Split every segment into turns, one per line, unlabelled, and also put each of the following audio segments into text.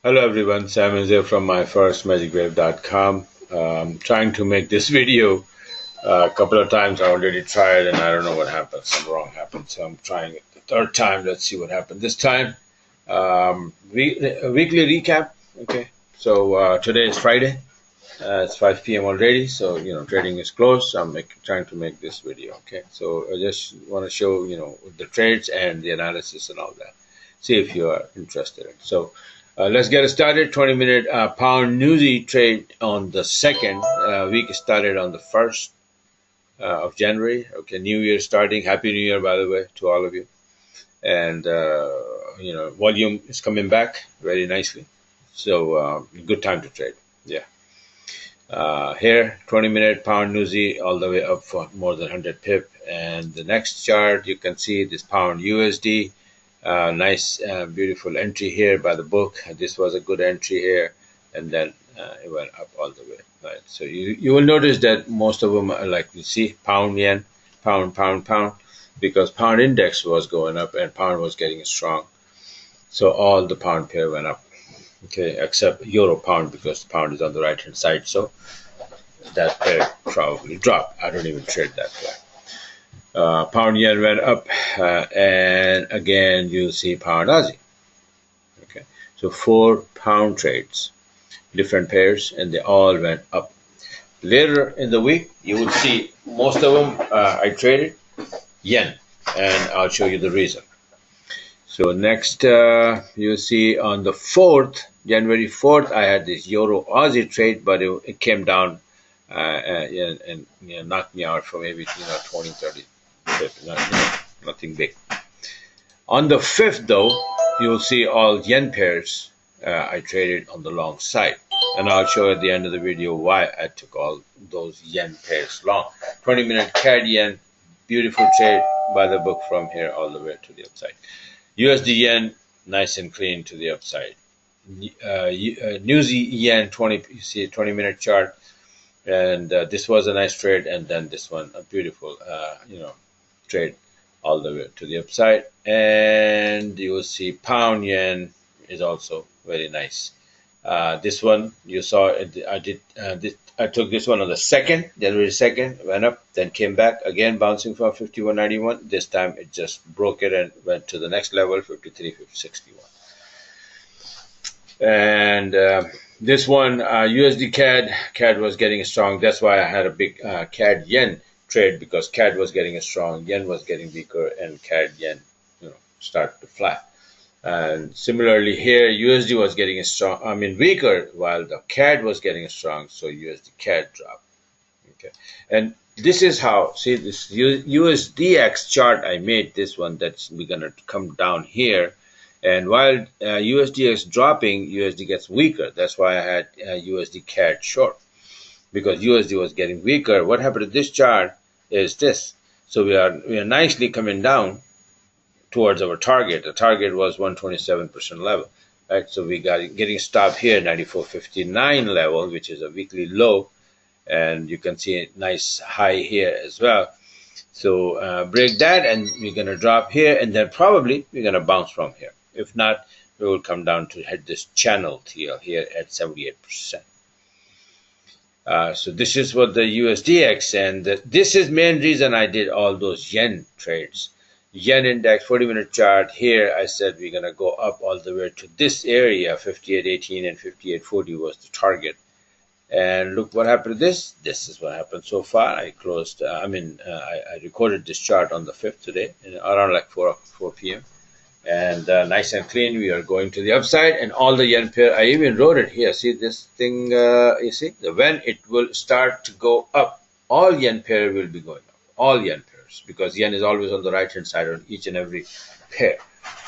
Hello everyone, Sam is here from myfirstmagicwave.com. Trying to make this video a couple of times. I already tried and I don't know what happened. Some wrong happened. So I'm trying it the third time. Let's see what happened this time. Weekly recap. Okay. So today is Friday. It's 5 p.m. already. So, trading is closed. So I'm trying to make this video. Okay. So I just want to show, the trades and the analysis and all that. See if you are interested in. So, let's get started. 20-minute pound newsy trade on the second. Week started on the 1st of January. Okay, New Year starting. Happy New Year, by the way, to all of you. And, volume is coming back very nicely. So, good time to trade. Yeah. Here, 20-minute pound newsy all the way up for more than 100 pip. And the next chart, you can see this pound USD. Nice, beautiful entry here by the book. This was a good entry here, and then it went up all the way. Right. So you will notice that most of them are like you see pound yen, pound, because pound index was going up and pound was getting strong. So all the pound pair went up. Okay, except euro pound because the pound is on the right hand side. So that pair probably dropped. I don't even trade that pair. Pound yen went up, and again you'll see pound Aussie. Okay, so 4 pound trades, different pairs, and they all went up. Later in the week, you will see most of them I traded yen, and I'll show you the reason. So next, you'll see on the 4th, January 4th, I had this euro Aussie trade, but it came down and knocked me out for maybe 20, 30. Nothing big. On the 5th, though, you'll see all yen pairs I traded on the long side. And I'll show at the end of the video why I took all those yen pairs long. 20-minute CAD yen, beautiful trade by the book from here all the way to the upside. USD yen, nice and clean to the upside. New Z yen, 20, you see a 20-minute chart. And this was a nice trade. And then this one, a beautiful, trade all the way to the upside, and you will see pound yen is also very nice. This one you saw I took this one on the 2nd, January 2nd, went up, then came back again, bouncing from 51.91. This time it just broke it and went to the next level, 53.61. And this one, USD CAD was getting strong. That's why I had a big CAD yen trade, because CAD was getting strong, yen was getting weaker, and CAD yen, started to flat. And similarly here, USD was getting weaker, while the CAD was getting strong, so USD CAD dropped. Okay, and this is how, see this USDX chart I made, this one that's we're gonna come down here, and while USDX dropping, USD gets weaker. That's why I had USD CAD short, because USD was getting weaker. What happened to this chart is this. So we are nicely coming down towards our target. The target was 127% level, right? So we got getting stopped here, 94.59 level, which is a weekly low, and you can see a nice high here as well. So break that, and we're gonna drop here, and then probably we're gonna bounce from here. If not, we will come down to hit this channel TL here at 78%. So this is what the USDX, and this is main reason I did all those yen trades. Yen index 40-minute chart here, I said we're going to go up all the way to this area, 58.18 and 58.40 was the target. And look what happened to this. This is what happened so far. I closed, I recorded this chart on the 5th today, around like 4 p.m. And nice and clean, we are going to the upside, and all the yen pair, I even wrote it here. See this thing, you see, when it will start to go up, all yen pair will be going up, all yen pairs, because yen is always on the right hand side on each and every pair.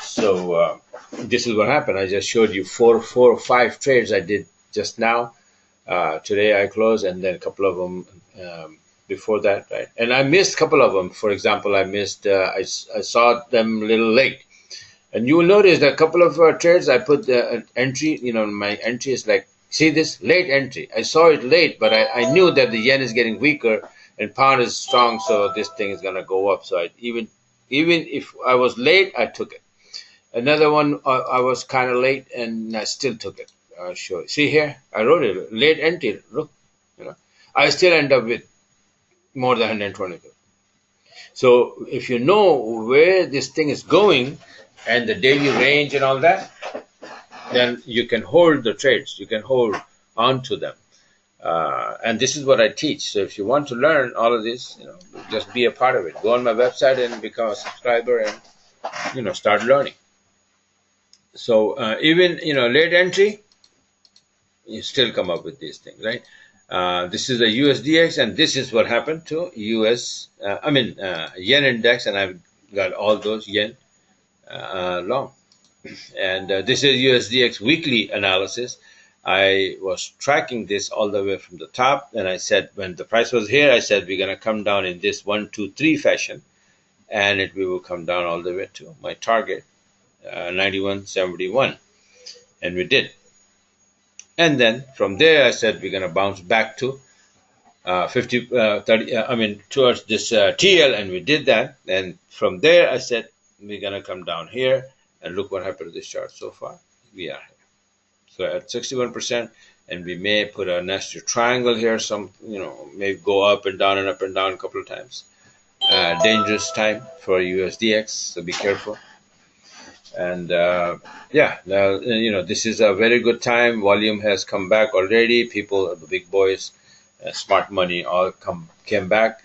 So this is what happened. I just showed you four or five trades I did just now. Today I closed, and then a couple of them before that, right? And I missed a couple of them. For example, I missed, I saw them a little late. And you will notice that a couple of trades I put the entry, my entry is like, see this late entry. I saw it late, but I knew that the yen is getting weaker and pound is strong, so this thing is gonna go up. So even if I was late, I took it. Another one, I was kind of late and I still took it. I'll show you. See here, I wrote it late entry. Look, you know, I still end up with more than 120. So if you know where this thing is going and the daily range and all that, then you can hold the trades. You can hold on to them. And this is what I teach. So if you want to learn all of this, just be a part of it. Go on my website and become a subscriber and, start learning. So even, late entry, you still come up with these things, right? This is a USDX, and this is what happened to yen index, and I've got all those yen long. And this is USDX weekly analysis. I was tracking this all the way from the top, and I said when the price was here, I said we're going to come down in this 1, 2, 3 fashion, and we will come down all the way to my target, 91.71, and we did. And then from there, I said we're going to bounce back to 30. Towards this TL, and we did that. And from there, I said we're going to come down here, and look what happened to this chart so far. We are here. So at 61%, and we may put a nasty triangle here. May go up and down a couple of times. Dangerous time for USDX, so be careful. And this is a very good time. Volume has come back already. People, the big boys, smart money, all came back.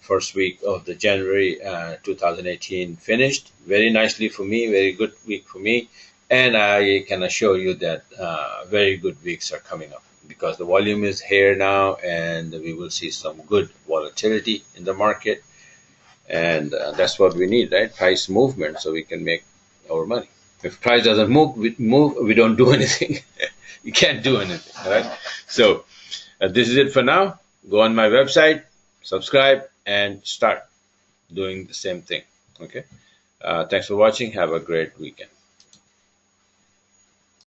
First week of the January 2018 finished very nicely for me. Very good week for me, and I can assure you that very good weeks are coming up because the volume is here now, and we will see some good volatility in the market, and that's what we need, right? Price movement, so we can make our money. If price doesn't move, we don't do anything. You can't do anything, right? So this is it for now. Go on my website, subscribe, and start doing the same thing. Okay. Thanks for watching. Have a great weekend.